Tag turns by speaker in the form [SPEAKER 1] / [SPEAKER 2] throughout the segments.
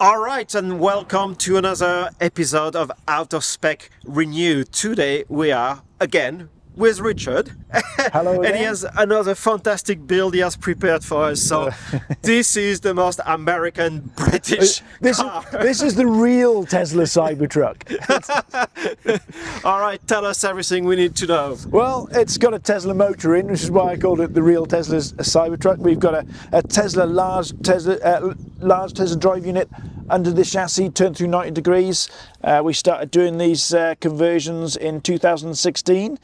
[SPEAKER 1] All right, and welcome to another episode of Out of Spec Renewed. Today we are again with Richard.
[SPEAKER 2] Hello again.
[SPEAKER 1] And he has another fantastic build he has prepared for us. So this is the most American British car.
[SPEAKER 2] This is the real Tesla Cybertruck.
[SPEAKER 1] All right, tell us everything we need to know.
[SPEAKER 2] Well, it's got a Tesla motor in, which is why I called it the real Tesla Cybertruck. We've got a Tesla large Tesla drive unit under the chassis, turned through 90 degrees. We started doing these conversions in 2016,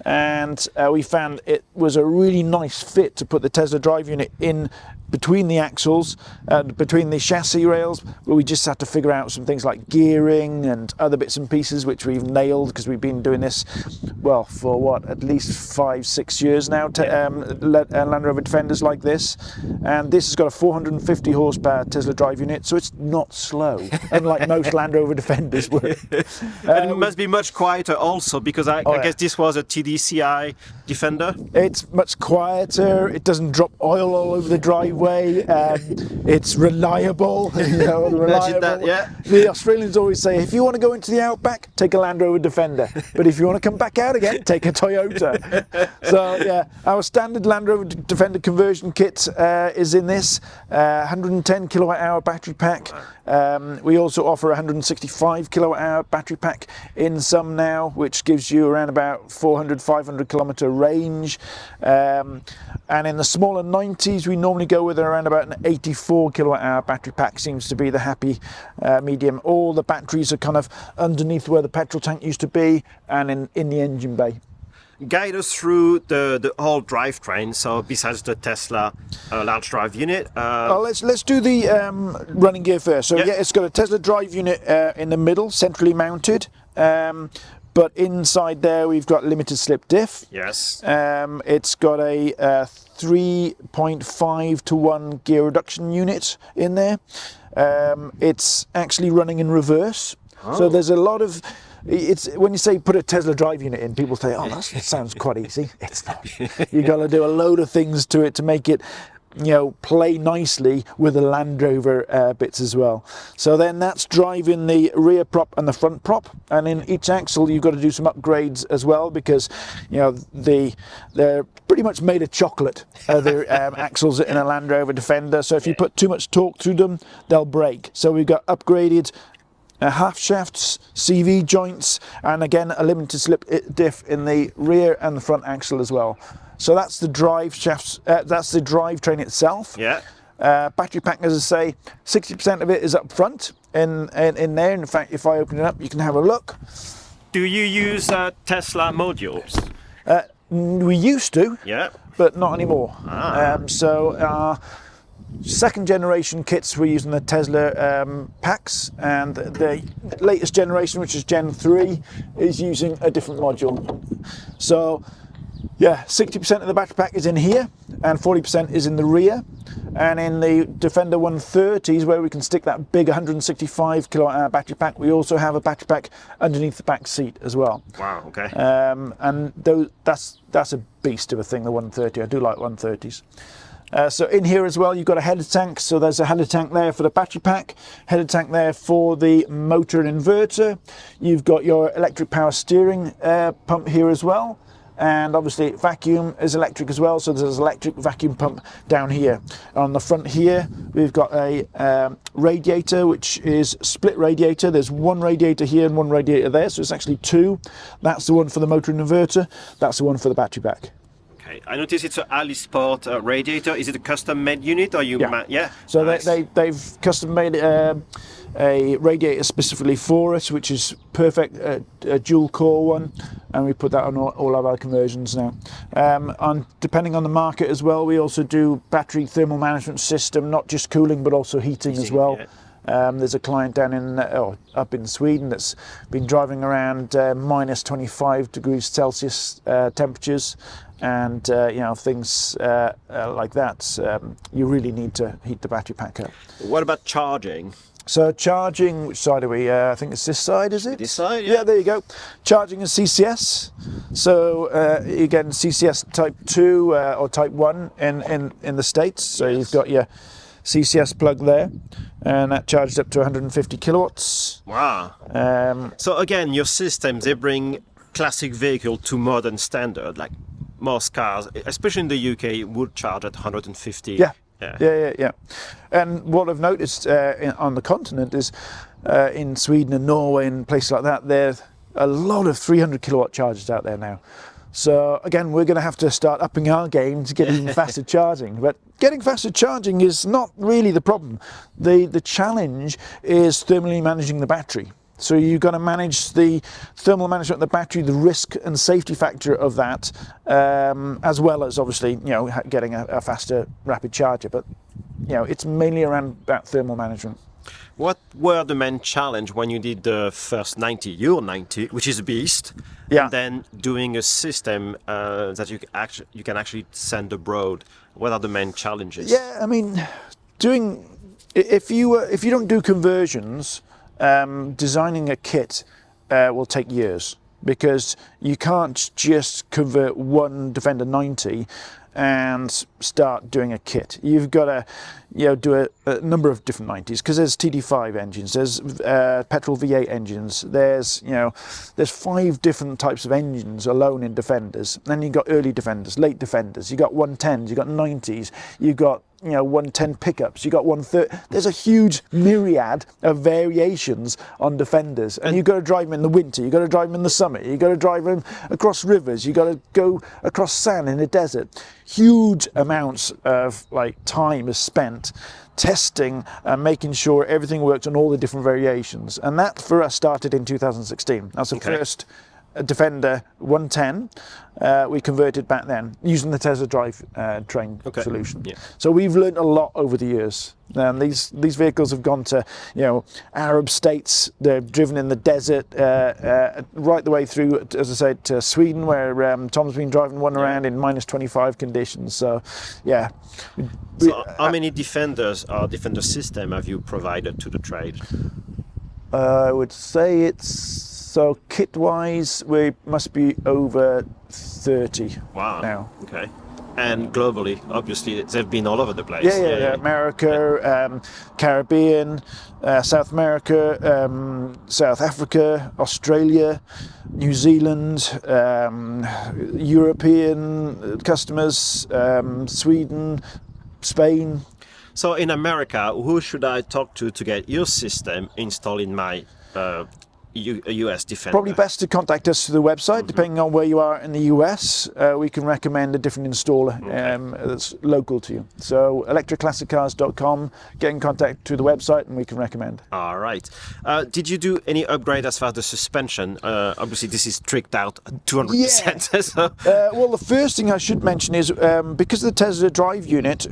[SPEAKER 2] and we found it was a really nice fit to put the Tesla drive unit in between the axles, between the chassis rails, but we just had to figure out some things like gearing and other bits and pieces, which we've nailed because we've been doing this, well, for what, at least 5-6 years now, Land Rover Defenders like this. And this has got a 450 horsepower Tesla drive unit, so it's not slow, unlike most Land Rover Defenders were.
[SPEAKER 1] And it must be much quieter also, because I guess this was a TDCi Defender.
[SPEAKER 2] It's much quieter, it doesn't drop oil all over the driveway, it's reliable.
[SPEAKER 1] Imagine that, yeah.
[SPEAKER 2] The Australians always say, if you want to go into the outback, take a Land Rover Defender, but if you want to come back out again, take a Toyota. So yeah, our standard Land Rover Defender conversion kit is in this 110 kilowatt hour battery pack. We also offer a 165 kilowatt hour battery pack in some now, which gives you around about 400-500 kilometer range. And in the smaller 90s, we normally go with around about an 84 kilowatt hour battery pack. Seems to be the happy medium. All the batteries are kind of underneath where the petrol tank used to be, and in the engine bay.
[SPEAKER 1] Guide us through the whole drivetrain. So besides the Tesla large drive unit,
[SPEAKER 2] well, let's do the running gear first. So yeah, it's got a Tesla drive unit in the middle, centrally mounted. But inside there we've got limited slip diff.
[SPEAKER 1] Yes.
[SPEAKER 2] It's got a 3.5 to 1 gear reduction unit in there. It's actually running in reverse. Oh. So there's a lot of, it's when you say put a Tesla drive unit in, people say, oh, that sounds quite easy. It's not. You got to do a load of things to it to make it, play nicely with the Land Rover bits as well. So then that's driving the rear prop and the front prop, and in each axle you've got to do some upgrades as well, because they're pretty much made of chocolate, the axles in a Land Rover Defender. So if you put too much torque through them, they'll break. So we've got upgraded half shafts, CV joints, and again a limited slip diff in the rear and the front axle as well. So that's the drive shafts. That's the drivetrain itself.
[SPEAKER 1] Yeah.
[SPEAKER 2] Battery pack, as I say, 60% of it is up front in there. In fact, if I open it up, you can have a look.
[SPEAKER 1] Do you use Tesla modules?
[SPEAKER 2] We used to,
[SPEAKER 1] yeah,
[SPEAKER 2] but not anymore. So our second generation kits, we're using the Tesla packs, and the latest generation, which is Gen 3, is using a different module. So yeah, 60% of the battery pack is in here and 40% is in the rear. And in the Defender 130s, where we can stick that big 165 kilowatt hour battery pack, we also have a battery pack underneath the back seat as well.
[SPEAKER 1] Wow, okay.
[SPEAKER 2] And that's a beast of a thing, the 130. I do like 130s. So in here as well, you've got a header tank. So there's a header tank there for the battery pack, header tank there for the motor and inverter. You've got your electric power steering pump here as well. And obviously vacuum is electric as well, so there's an electric vacuum pump down here. On the front here, we've got a radiator, which is split radiator. There's one radiator here and one radiator there, so it's actually two. That's the one for the motor and inverter. That's the one for the battery pack.
[SPEAKER 1] Okay, I noticed it's an Ali-Sport radiator. Is it a custom-made unit, or you?
[SPEAKER 2] Yeah. So nice. They've custom-made a radiator specifically for us, which is perfect, a dual core one, and we put that on all of our conversions now. Depending on the market as well, we also do battery thermal management system, not just cooling but also heating as well. Yeah. There's a client down up in Sweden that's been driving around minus 25 degrees Celsius temperatures, and things like that. You really need to heat the battery pack up.
[SPEAKER 1] What about charging?
[SPEAKER 2] So charging, which side are we? I think it's this side, is it?
[SPEAKER 1] This side, yeah.
[SPEAKER 2] Yeah, there you go. Charging is CCS. So again, CCS Type 2 or Type 1 in the States. So yes. You've got your CCS plug there, and that charges up to 150 kilowatts.
[SPEAKER 1] Wow. So again, your systems, they bring classic vehicle to modern standard. Like most cars, especially in the UK, would charge at 150.
[SPEAKER 2] Yeah. And what I've noticed on the continent is in Sweden and Norway and places like that, there's a lot of 300 kilowatt chargers out there now. So again, we're going to have to start upping our game to get even faster charging. But getting faster charging is not really the problem. The challenge is thermally managing the battery. So you've got to manage the thermal management of the battery, the risk and safety factor of that, as well as obviously, getting a faster rapid charger. But, it's mainly around that thermal management.
[SPEAKER 1] What were the main challenge when you did the first 90, your 90, which is a beast,
[SPEAKER 2] Yeah.
[SPEAKER 1] and then doing a system that you can actually send abroad? What are the main challenges?
[SPEAKER 2] Yeah, I mean, if you don't do conversions, designing a kit will take years, because you can't just convert one Defender 90 and start doing a kit. You've got to do a number of different 90s, because there's TD5 engines, there's petrol V8 engines, there's 5 different types of engines alone in Defenders. Then you've got early Defenders, late Defenders, you've got 110s, you've got 90s, you've got 110 pickups, you got 130. There's a huge myriad of variations on Defenders, and you've got to drive them in the winter, you've got to drive them in the summer, you've got to drive them across rivers, you've got to go across sand in the desert. Huge amounts of time is spent testing and making sure everything works on all the different variations, and that for us started in 2016. That's the first Defender 110 we converted back then using the TeslaDrive train solution. Yeah. So we've learned a lot over the years, and these vehicles have gone to Arab states. They're driven in the desert right the way through, as I said, to Sweden, where Tom's been driving one around in minus 25 conditions. So yeah.
[SPEAKER 1] So how many Defenders or Defender system have you provided to the trade?
[SPEAKER 2] I would say it's, so kit-wise, we must be over 30 now.
[SPEAKER 1] Okay. And globally, obviously, they've been all over the place.
[SPEAKER 2] Yeah. America, Caribbean, South America, South Africa, Australia, New Zealand, European customers, Sweden, Spain.
[SPEAKER 1] So in America, who should I talk to get your system installed in my US Defender?
[SPEAKER 2] Probably best to contact us through the website. Depending on where you are in the US, we can recommend a different installer that's local to you. So electricclassiccars.com, get in contact through the website and we can recommend.
[SPEAKER 1] All right. Did you do any upgrade as far as the suspension? Obviously this is tricked out 200%.
[SPEAKER 2] Yeah.
[SPEAKER 1] So.
[SPEAKER 2] Well, the first thing I should mention is because of the TeslaDrive unit,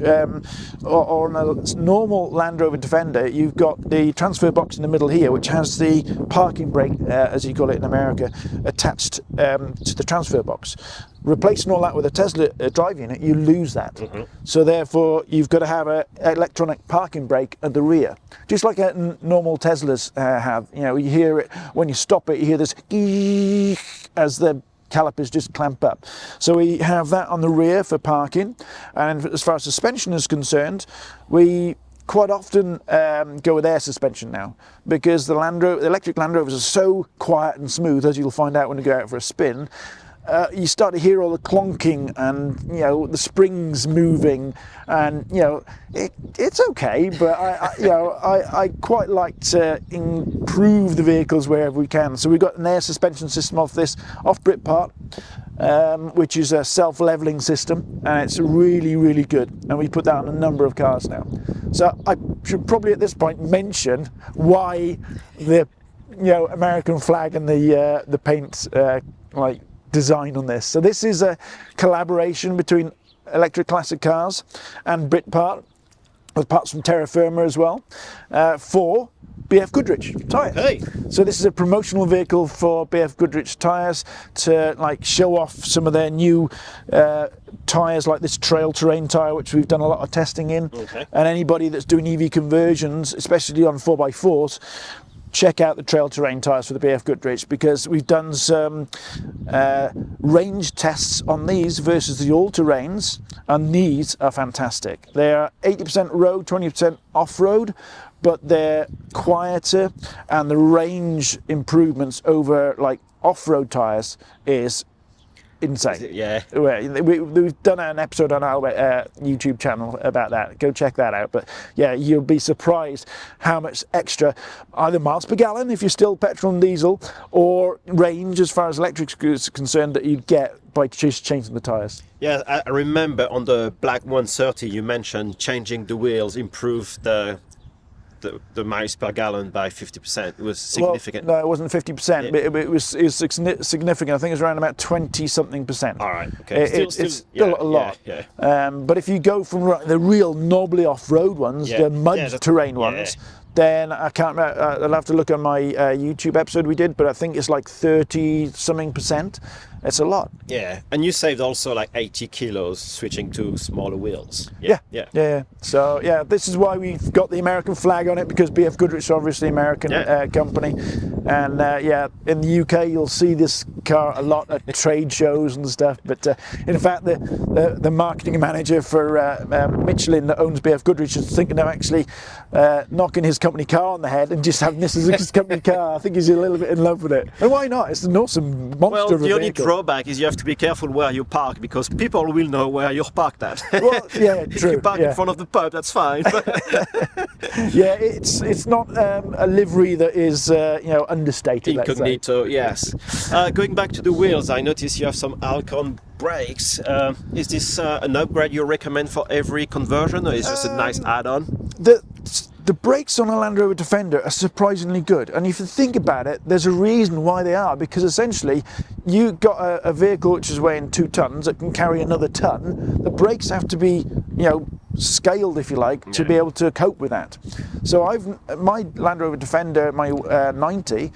[SPEAKER 2] or on a normal Land Rover Defender, you've got the transfer box in the middle here, which has the parking brake, as you call it in America, attached to the transfer box. Replacing all that with a Tesla drive unit, you lose that. So therefore, you've got to have an electronic parking brake at the rear, just like normal Teslas have. You hear it when you stop it. You hear this as the calipers just clamp up. So we have that on the rear for parking. And as far as suspension is concerned, we quite often go with air suspension now, because the electric Land Rovers are so quiet and smooth, as you'll find out when you go out for a spin. You start to hear all the clonking and the springs moving, and it's okay, but I quite like to improve the vehicles wherever we can. So we've got an air suspension system off Britpart, which is a self-leveling system, and it's really good, and we put that on a number of cars now. So I should probably at this point mention why the American flag and the paint design on this. So this is a collaboration between Electric Classic Cars and Britpart, with parts from Terra Firma as well, for BF Goodrich tyres.
[SPEAKER 1] Hey.
[SPEAKER 2] So this is a promotional vehicle for BF Goodrich tyres to show off some of their new tyres, like this trail terrain tyre, which we've done a lot of testing in. And anybody that's doing EV conversions, especially on 4x4s, check out the trail terrain tyres for the BF Goodrich, because we've done some range tests on these versus the all-terrains, and these are fantastic. They are 80% road, 20% off-road, but they're quieter, and the range improvements over like off-road tyres is insane.
[SPEAKER 1] Yeah.
[SPEAKER 2] We've done an episode on our YouTube channel about that. Go check that out. But yeah, you'll be surprised how much extra, either miles per gallon if you're still petrol and diesel, or range as far as electric is concerned, that you'd get by just changing the tyres.
[SPEAKER 1] Yeah, I remember on the Black 130 you mentioned changing the wheels improved the miles per gallon by 50%. It was significant.
[SPEAKER 2] Well, no, it wasn't 50%,
[SPEAKER 1] Yeah.
[SPEAKER 2] but it was significant. I think it was around about 20-something%.
[SPEAKER 1] All right, okay.
[SPEAKER 2] It's still a lot.
[SPEAKER 1] Yeah.
[SPEAKER 2] But if you go from the real knobbly off-road ones, the mud terrain ones, then I can't remember, I'll have to look on my YouTube episode we did, but I think it's like 30-something%. It's a lot.
[SPEAKER 1] Yeah, and you saved also like 80 kilos switching to smaller wheels.
[SPEAKER 2] Yeah. So yeah, this is why we've got the American flag on it, because BF Goodrich is obviously an American company, and yeah, in the UK you'll see this car a lot at trade shows and stuff. But in fact, the marketing manager for Michelin that owns BF Goodrich is thinking of actually knocking his company car on the head and just having this as his company car. I think he's a little bit in love with it, and why not? It's an awesome monster of a
[SPEAKER 1] the only
[SPEAKER 2] vehicle.
[SPEAKER 1] drawback is you have to be careful where you park, because people will know where you're parked at.
[SPEAKER 2] Well, yeah, true.
[SPEAKER 1] If you park in front of the pub, that's fine.
[SPEAKER 2] Yeah, it's not a livery that is understated.
[SPEAKER 1] Incognito, yes. Going back to the wheels, I noticed you have some Alcon brakes. Is this an upgrade you recommend for every conversion, or is this a nice add-on?
[SPEAKER 2] The brakes on a Land Rover Defender are surprisingly good, and if you think about it, there's a reason why they are, because essentially you've got a vehicle which is weighing 2 tons that can carry another ton. The brakes have to be, scaled, if you like, to be able to cope with that. So my Land Rover Defender, my 90,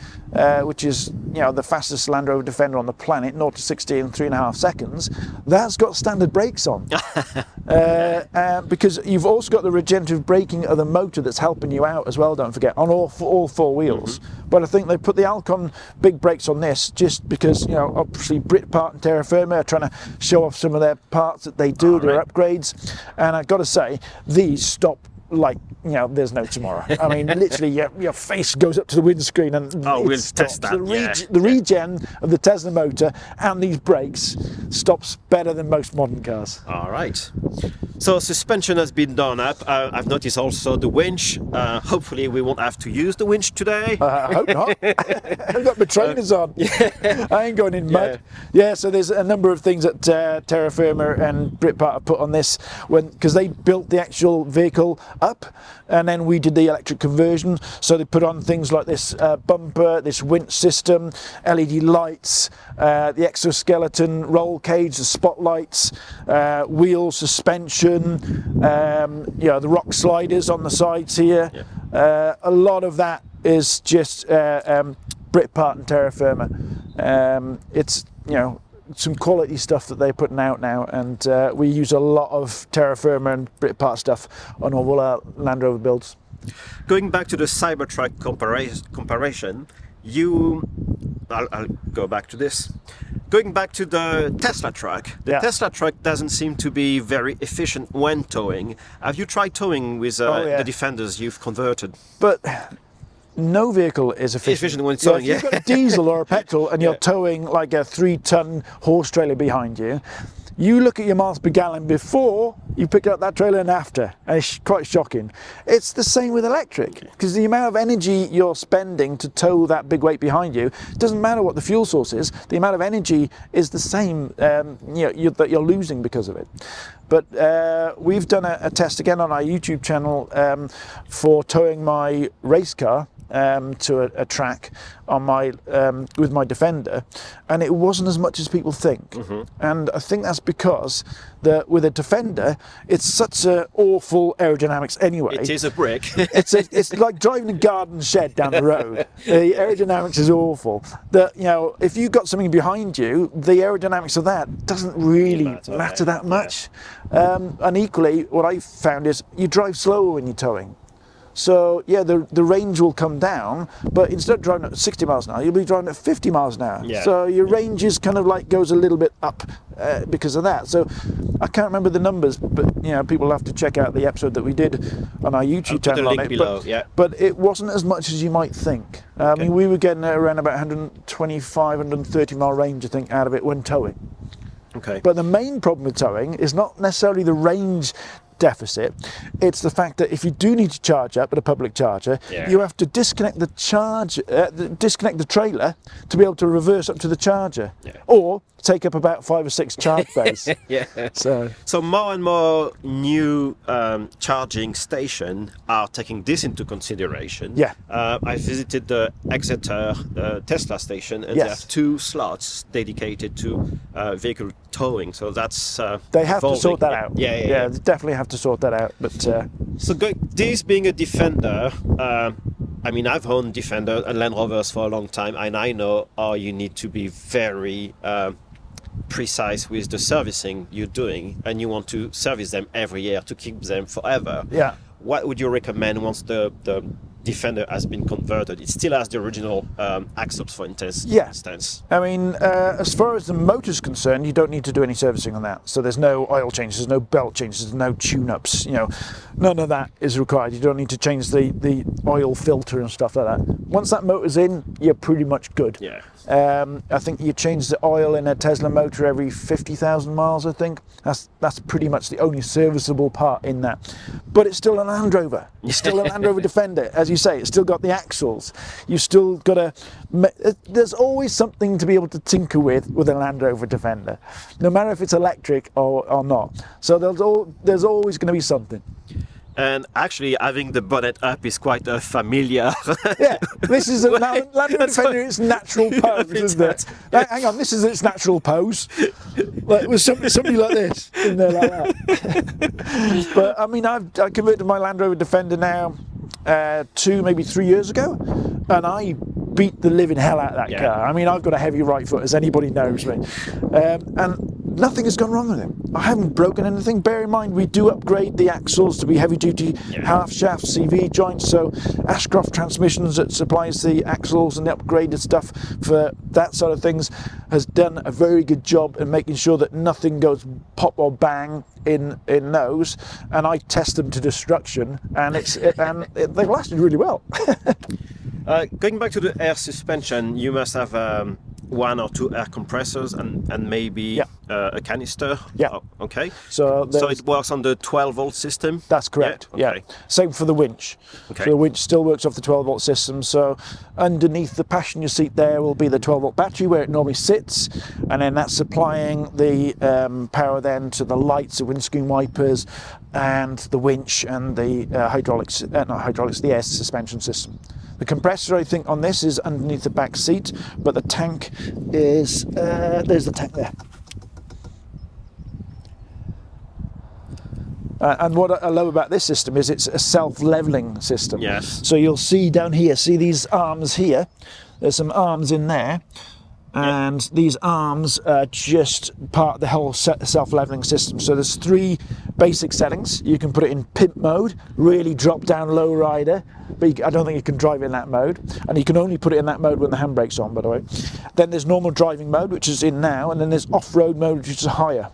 [SPEAKER 2] which is the fastest Land Rover Defender on the planet, 0 to 60 in 3.5 seconds, that's got standard brakes on. Because you've also got the regenerative braking of the motor that's helping you out as well, don't forget, on all 4 wheels. But I think they put the Alcon big brakes on this just because, obviously Britpart and Terra Firma are trying to show off some of their parts that they do, their upgrades. And I've got to say, these stop like, there's no tomorrow. I mean, literally your face goes up to the windscreen and
[SPEAKER 1] we'll
[SPEAKER 2] stops.
[SPEAKER 1] test that.
[SPEAKER 2] The regen of the Tesla motor and these brakes stops better than most modern cars.
[SPEAKER 1] All right. So suspension has been done up. I've noticed also the winch. Hopefully we won't have to use the winch today.
[SPEAKER 2] I hope not. I've got my trainers on. I ain't going in mud. Yeah, so there's a number of things that Terra Firma and Britpart have put on this, because they built the actual vehicle up, and then we did the electric conversion. So they put on things like this bumper, this winch system, LED lights, the exoskeleton roll cage, the spotlights, wheel suspension, the rock sliders on the sides here. A lot of that is just Britpart and Terra Firma. It's some quality stuff that they're putting out now, and we use a lot of Terra Firma and Britpart stuff on all our Land Rover builds.
[SPEAKER 1] Going back to the Cybertruck comparison, I'll go back to this. Going back to the Tesla truck, the Tesla truck doesn't seem to be very efficient when towing. Have you tried towing with the Defenders you've converted?
[SPEAKER 2] But no vehicle is efficient
[SPEAKER 1] when towing.
[SPEAKER 2] If you've got a diesel or a petrol and you're towing like a 3-ton horse trailer behind you, you look at your miles per gallon before you pick up that trailer and after, and it's quite shocking. It's the same with electric, because the amount of energy you're spending to tow that big weight behind you, doesn't matter what the fuel source is, the amount of energy is the same that you're losing because of it. But we've done a test again on our YouTube channel for towing my race car to a track on my with my Defender, and it wasn't as much as people think. And I think that's because with a Defender, it's such an awful aerodynamics anyway.
[SPEAKER 1] It is a brick.
[SPEAKER 2] It's like driving a garden shed down the road. The aerodynamics is awful. That if you've got something behind you, the aerodynamics of that doesn't really matter that much. And equally, what I found is you drive slower when you're towing. So yeah, the range will come down, but instead of driving at 60 miles an hour, you'll be driving at 50 miles an hour.
[SPEAKER 1] Yeah.
[SPEAKER 2] So your range is kind of like goes a little bit up because of that. So I can't remember the numbers, but you know, people have to check out the episode that we did on our YouTube channel on it.
[SPEAKER 1] Below, yeah.
[SPEAKER 2] But it wasn't as much as you might think. I mean, we were getting around about 125, 130 mile range, I think, out of it when towing.
[SPEAKER 1] Okay.
[SPEAKER 2] But the main problem with towing is not necessarily the range deficit, it's the fact that if you do need to charge up at a public charger, you have to disconnect the disconnect the trailer to be able to reverse up to the charger, or take up about 5 or 6 charge bays. So
[SPEAKER 1] more and more new charging stations are taking this into consideration. I visited the Exeter Tesla station, and they have 2 slots dedicated to vehicle towing. So that's
[SPEAKER 2] they have
[SPEAKER 1] evolving.
[SPEAKER 2] to sort that out. They definitely have to sort that out. But
[SPEAKER 1] so this being a Defender, I mean, I've owned Defender and Land Rovers for a long time, and I know you need to be very precise with the servicing you're doing, and you want to service them every year to keep them forever. What would you recommend once the Defender has been converted? It still has the original axles, for instance.
[SPEAKER 2] I mean, as far as the motor's concerned, you don't need to do any servicing on that. So there's no oil changes, there's no belt changes, there's no tune-ups. You know, none of that is required. You don't need to change the oil filter and stuff like that. Once that motor's in, you're pretty much good. I think you change the oil in a Tesla motor every 50,000 miles, I think. That's pretty much the only serviceable part in that. But it's still a Land Rover. It's still a Land Rover Defender. As you say, it's still got the axles. You've still got to... There's always something to be able to tinker with a Land Rover Defender, no matter if it's electric or not. So there's always going to be something.
[SPEAKER 1] And actually, having the bonnet up is quite a familiar.
[SPEAKER 2] This is a Land Rover Defender. Its natural pose, isn't it? Hang on, this is its natural pose. Like, with somebody like this in there like that. But I mean, I converted my Land Rover Defender now 2, maybe 3 years ago, and I beat the living hell out of that car. I mean, I've got a heavy right foot, as anybody knows me, and nothing has gone wrong with it. I haven't broken anything. Bear in mind, we do upgrade the axles to be heavy-duty half shaft CV joints, so Ashcroft Transmissions, that supplies the axles and the upgraded stuff for that sort of things, has done a very good job in making sure that nothing goes pop or bang in those, and I test them to destruction, and they've lasted really well.
[SPEAKER 1] Going back to the air suspension, you must have 1 or 2 air compressors and maybe a canister. Okay. So it works on the 12-volt system?
[SPEAKER 2] That's correct. Same for the winch. So the winch still works off the 12-volt system. So underneath the passenger seat there will be the 12-volt battery where it normally sits, and then that's supplying the power then to the lights, the windscreen wipers, and the winch and the the air suspension system. The compressor, I think, on this is underneath the back seat, but the tank is, there's the tank there. And what I love about this system is it's a self-leveling system. So you'll see down here, see these arms here? There's some arms in there. And these arms are just part of the whole self-leveling system. So there's 3 basic settings. You can put it in pimp mode, really drop down low rider, but I don't think you can drive in that mode, and you can only put it in that mode when the handbrake's on, by the way. Then there's normal driving mode, which is in now, and then there's off-road mode, which is higher.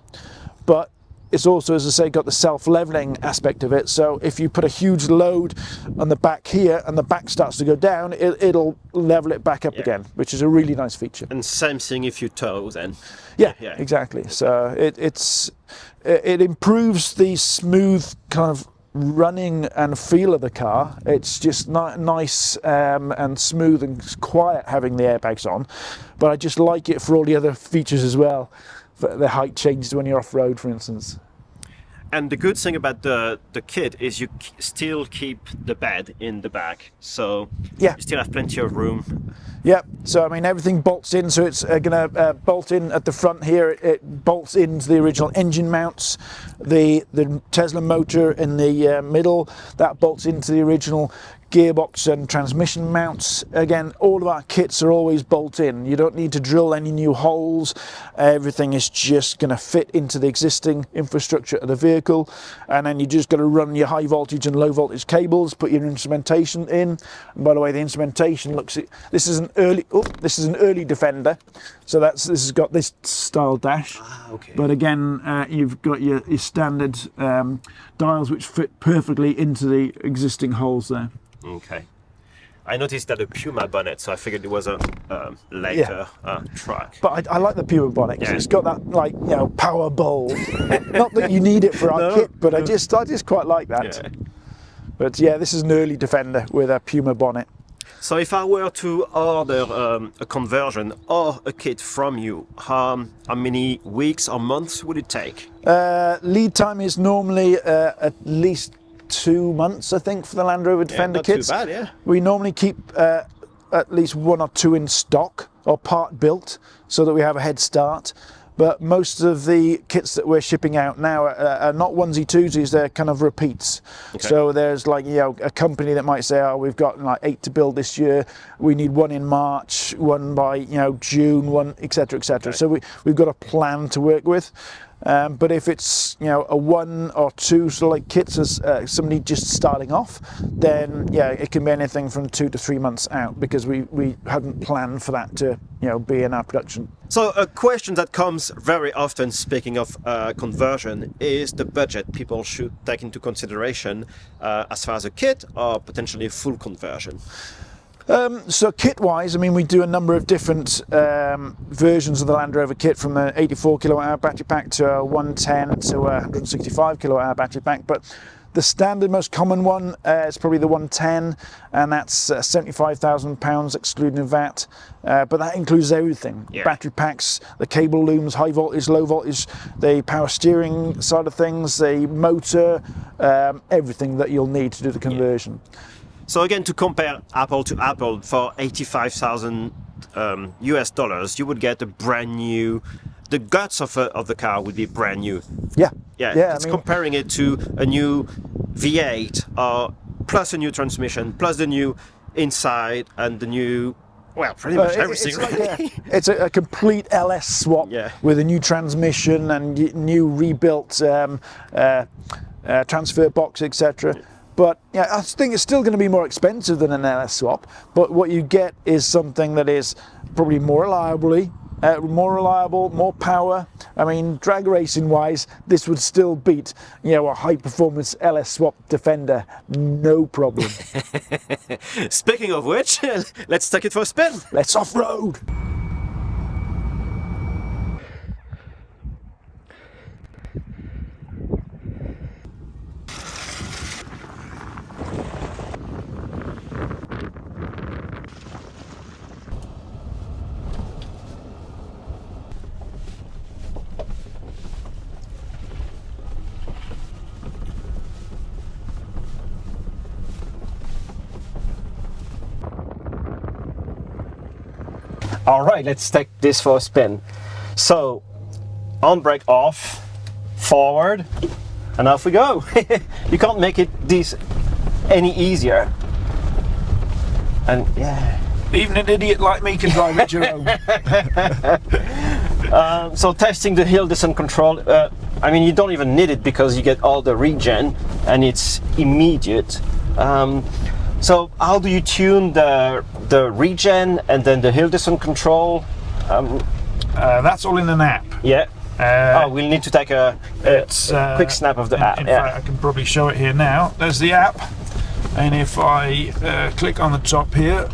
[SPEAKER 2] But it's also, as I say, got the self-leveling aspect of it, so if you put a huge load on the back here and the back starts to go down, it'll level it back up again, which is a really nice feature.
[SPEAKER 1] And same thing if you tow then.
[SPEAKER 2] Exactly. So it improves the smooth kind of running and feel of the car. It's just nice and smooth and quiet having the airbags on, but I just like it for all the other features as well. The height changes when you're off-road, for instance.
[SPEAKER 1] And the good thing about the kit is you still keep the bed in the back, so you still have plenty of room.
[SPEAKER 2] So I mean, everything bolts in, so it's going to bolt in at the front here. It bolts into the original engine mounts. The Tesla motor in the middle, that bolts into the original gearbox and transmission mounts. Again, all of our kits are always bolt in. You don't need to drill any new holes. Everything is just going to fit into the existing infrastructure of the vehicle, and then you just got to run your high voltage and low voltage cables, put your instrumentation in. And by the way, the instrumentation looks, this is an early Defender, so this has got this style dash.
[SPEAKER 1] Okay.
[SPEAKER 2] But again, you've got your standard dials which fit perfectly into the existing holes there.
[SPEAKER 1] Okay. I noticed that a Puma bonnet, so I figured it was a later truck.
[SPEAKER 2] But I like the Puma bonnet because it's got that, like, you know, power bulb. Not that you need it for our kit, but I just quite like that.
[SPEAKER 1] Yeah.
[SPEAKER 2] But yeah, this is an early Defender with a Puma bonnet.
[SPEAKER 1] So if I were to order a conversion or a kit from you, how many weeks or months would it take?
[SPEAKER 2] Lead time is normally at least 2 months, I think, for the Land Rover Defender kits.
[SPEAKER 1] Not too bad, yeah.
[SPEAKER 2] We normally keep at least 1 or 2 in stock or part built so that we have a head start. But most of the kits that we're shipping out now are not onesie twosies, they're kind of repeats. Okay. So there's, like, you know, a company that might say, oh, we've got like 8 to build this year, we need 1 in March, 1 by, you know, June, 1, etc., etc. Okay. So we've got a plan to work with. But if it's, you know, a 1 or 2 sort of like kits as somebody just starting off, then yeah, it can be anything from 2 to 3 months out, because we hadn't planned for that to, you know, be in our production.
[SPEAKER 1] So a question that comes very often, speaking of conversion, is the budget people should take into consideration as far as a kit or potentially a full conversion.
[SPEAKER 2] So kit-wise, I mean, we do a number of different versions of the Land Rover kit, from the 84 kilowatt-hour battery pack to a 110 to a 165 kilowatt-hour battery pack. But the standard, most common one is probably the 110, and that's £75,000 excluding VAT. But that includes everything: battery packs, the cable looms, high voltage, low voltage, the power steering side of things, the motor, everything that you'll need to do the conversion.
[SPEAKER 1] Yeah. So again, to compare apple to apple, for $85,000 US dollars, you would get a brand new. The guts of the car would be brand new.
[SPEAKER 2] Yeah.
[SPEAKER 1] It's, I mean, comparing it to a new V8, plus a new transmission, plus the new inside and the new. Well, pretty much everything.
[SPEAKER 2] It's a complete LS swap with a new transmission and new rebuilt transfer box, etc. But yeah, I think it's still going to be more expensive than an LS swap. But what you get is something that is probably more reliable, more power. I mean, drag racing wise, this would still beat, you know, a high performance LS swap Defender, no problem.
[SPEAKER 1] Speaking of which, let's take it for a spin.
[SPEAKER 2] Let's off-road.
[SPEAKER 1] All right, let's take this for a spin. So, on brake off, forward, and off we go. You can't make it this any easier. And yeah,
[SPEAKER 2] even an idiot like me can drive it, Jerome.
[SPEAKER 1] So testing the hill descent control. I mean, you don't even need it because you get all the regen and it's immediate. So how do you tune the regen and then the hill descent control?
[SPEAKER 2] That's all in an app.
[SPEAKER 1] Yeah. We'll need to take a quick snap of the app.
[SPEAKER 2] In fact, I can probably show it here now. There's the app, and if I click on the top here,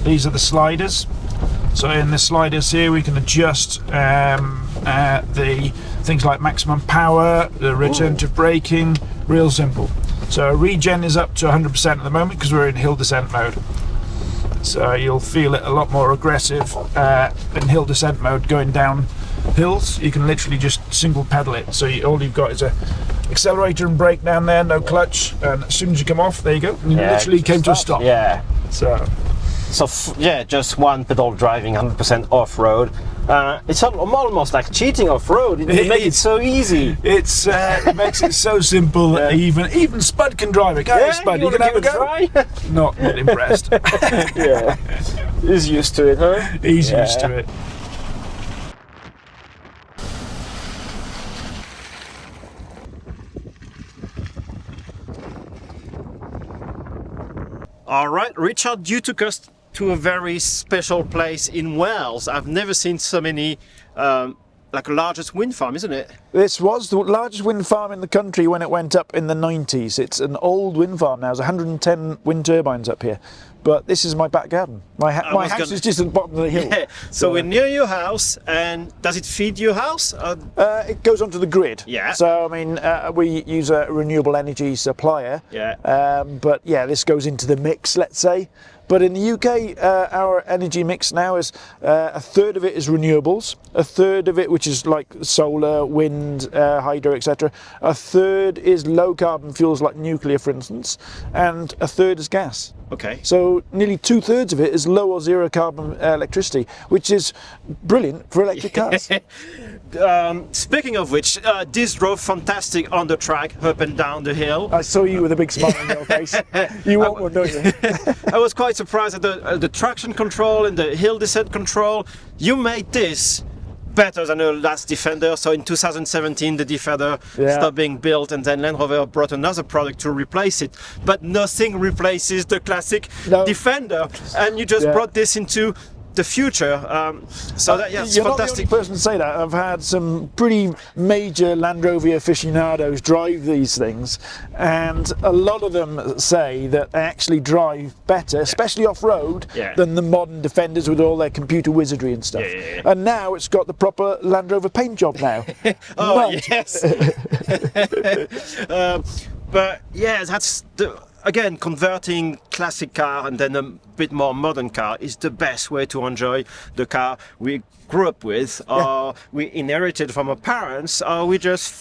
[SPEAKER 2] these are the sliders. So in the sliders here, we can adjust the things like maximum power, the regenerative braking, real simple. So regen is up to 100% at the moment because we're in hill descent mode. So you'll feel it a lot more aggressive in hill descent mode going down hills. You can literally just single pedal it. So all you've got is a accelerator and brake down there, no clutch. And as soon as you come off, there you go. You literally came to a stop.
[SPEAKER 1] Yeah. So yeah, just one pedal driving, 100% off-road. It's almost like cheating off-road. You make it so easy.
[SPEAKER 2] It's it makes it so simple that even Spud can drive it. Can't you, Spud? You can have a go.
[SPEAKER 1] Try?
[SPEAKER 2] Not impressed.
[SPEAKER 1] Yeah, he's used to it, huh?
[SPEAKER 2] He's used to it.
[SPEAKER 1] All right, Richard, you took us to a very special place in Wales. I've never seen so many, like largest wind farm, isn't it?
[SPEAKER 2] This was the largest wind farm in the country when it went up in the 90s. It's an old wind farm now. There's 110 wind turbines up here. But this is my back garden. My house is just at the bottom of the hill.
[SPEAKER 1] Yeah. So we're near your house, and does it feed your house?
[SPEAKER 2] It goes onto the grid.
[SPEAKER 1] Yeah.
[SPEAKER 2] So, I mean, we use a renewable energy supplier.
[SPEAKER 1] Yeah.
[SPEAKER 2] But yeah, this goes into the mix, let's say. But in the UK, our energy mix now is a third of it is renewables, a third of it, which is like solar, wind, hydro, etc. A third is low carbon fuels like nuclear, for instance, and a third is gas.
[SPEAKER 1] Okay.
[SPEAKER 2] So nearly 2/3 of it is low or zero carbon electricity, which is brilliant for electric cars.
[SPEAKER 1] Speaking of which, this drove fantastic on the track, up and down the hill.
[SPEAKER 2] I saw you with a big smile on your face. You want one, don't you?
[SPEAKER 1] I was quite surprised at the traction control and the hill descent control. You made this better than the last Defender. So in 2017 the Defender stopped being built, and then Land Rover brought another product to replace it, but nothing replaces the classic Defender, and you just brought this into the future. So that, it's
[SPEAKER 2] You're
[SPEAKER 1] fantastic.
[SPEAKER 2] not the only person to say that. I've had some pretty major Land Rover aficionados drive these things, and a lot of them say that they actually drive better, especially off-road, than the modern Defenders with all their computer wizardry and stuff. And now it's got the proper Land Rover paint job now.
[SPEAKER 1] Oh, yes. But yeah, that's again, converting classic car and then a bit more modern car is the best way to enjoy the car we grew up with, or we inherited from our parents, or we just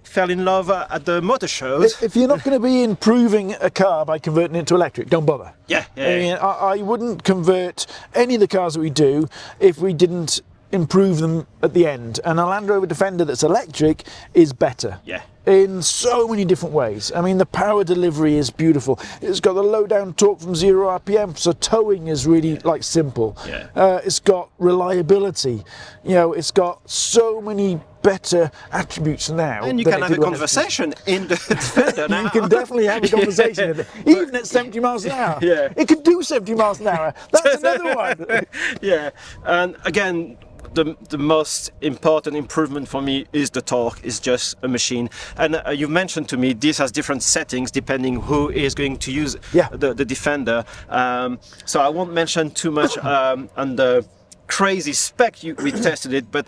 [SPEAKER 1] fell in love at the motor shows.
[SPEAKER 2] If you're not going to be improving a car by converting it to electric, don't bother.
[SPEAKER 1] Yeah.
[SPEAKER 2] I mean, I wouldn't convert any of the cars that we do if we didn't improve them at the end. And a Land Rover Defender that's electric is better.
[SPEAKER 1] Yeah.
[SPEAKER 2] In so many different ways. I mean, the power delivery is beautiful. It's got the low down torque from 0 RPM, so towing is really like simple. It's got reliability. You know, it's got so many better attributes now.
[SPEAKER 1] And you can have a conversation in the Defender now.
[SPEAKER 2] You can definitely have a conversation, even at 70 miles an hour. It can do 70 miles an hour. That's another one.
[SPEAKER 1] And again, the most important improvement for me is the torque. Is just a machine, and you mentioned to me this has different settings depending who is going to use the Defender, so I won't mention too much on the crazy spec we tested it, but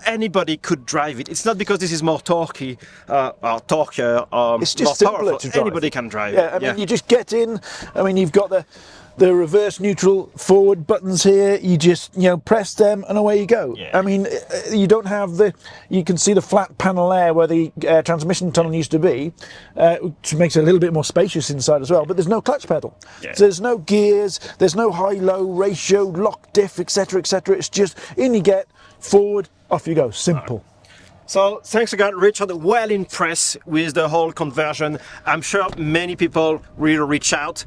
[SPEAKER 1] anybody could drive it. It's not because this is more torquey or torquier or
[SPEAKER 2] it's just
[SPEAKER 1] more
[SPEAKER 2] simpler
[SPEAKER 1] powerful.
[SPEAKER 2] to drive.
[SPEAKER 1] Anybody can drive it.
[SPEAKER 2] I mean, you just get in. I mean, you've got the reverse, neutral, forward buttons here. You just press them and away you go. I mean, you don't have you can see the flat panel there where the transmission tunnel used to be, which makes it a little bit more spacious inside as well, but there's no clutch pedal. So there's no gears, there's no high-low ratio, lock, diff, etc, etc. It's just in you get, forward, off you go, simple.
[SPEAKER 1] So thanks again, Richard. Well impressed with the whole conversion. I'm sure many people will reach out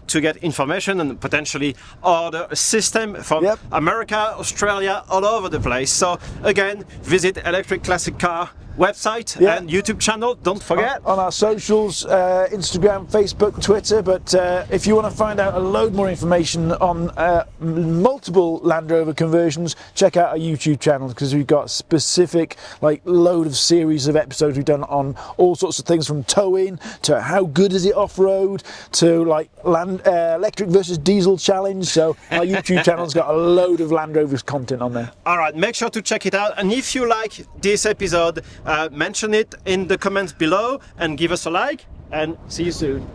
[SPEAKER 1] to get information and potentially order a system from America, Australia, all over the place. So again, visit Electric Classic Car website and YouTube channel. Don't forget
[SPEAKER 2] on our socials, Instagram, Facebook, Twitter. But if you want to find out a load more information on multiple Land Rover conversions, check out our YouTube channel, because we've got specific load of series of episodes we've done on all sorts of things, from towing to how good is it off-road to electric versus diesel challenge. So our YouTube channel's got a load of Land Rover's content on there.
[SPEAKER 1] All right, make sure to check it out, and if you like this episode, mention it in the comments below and give us a like, and see you soon.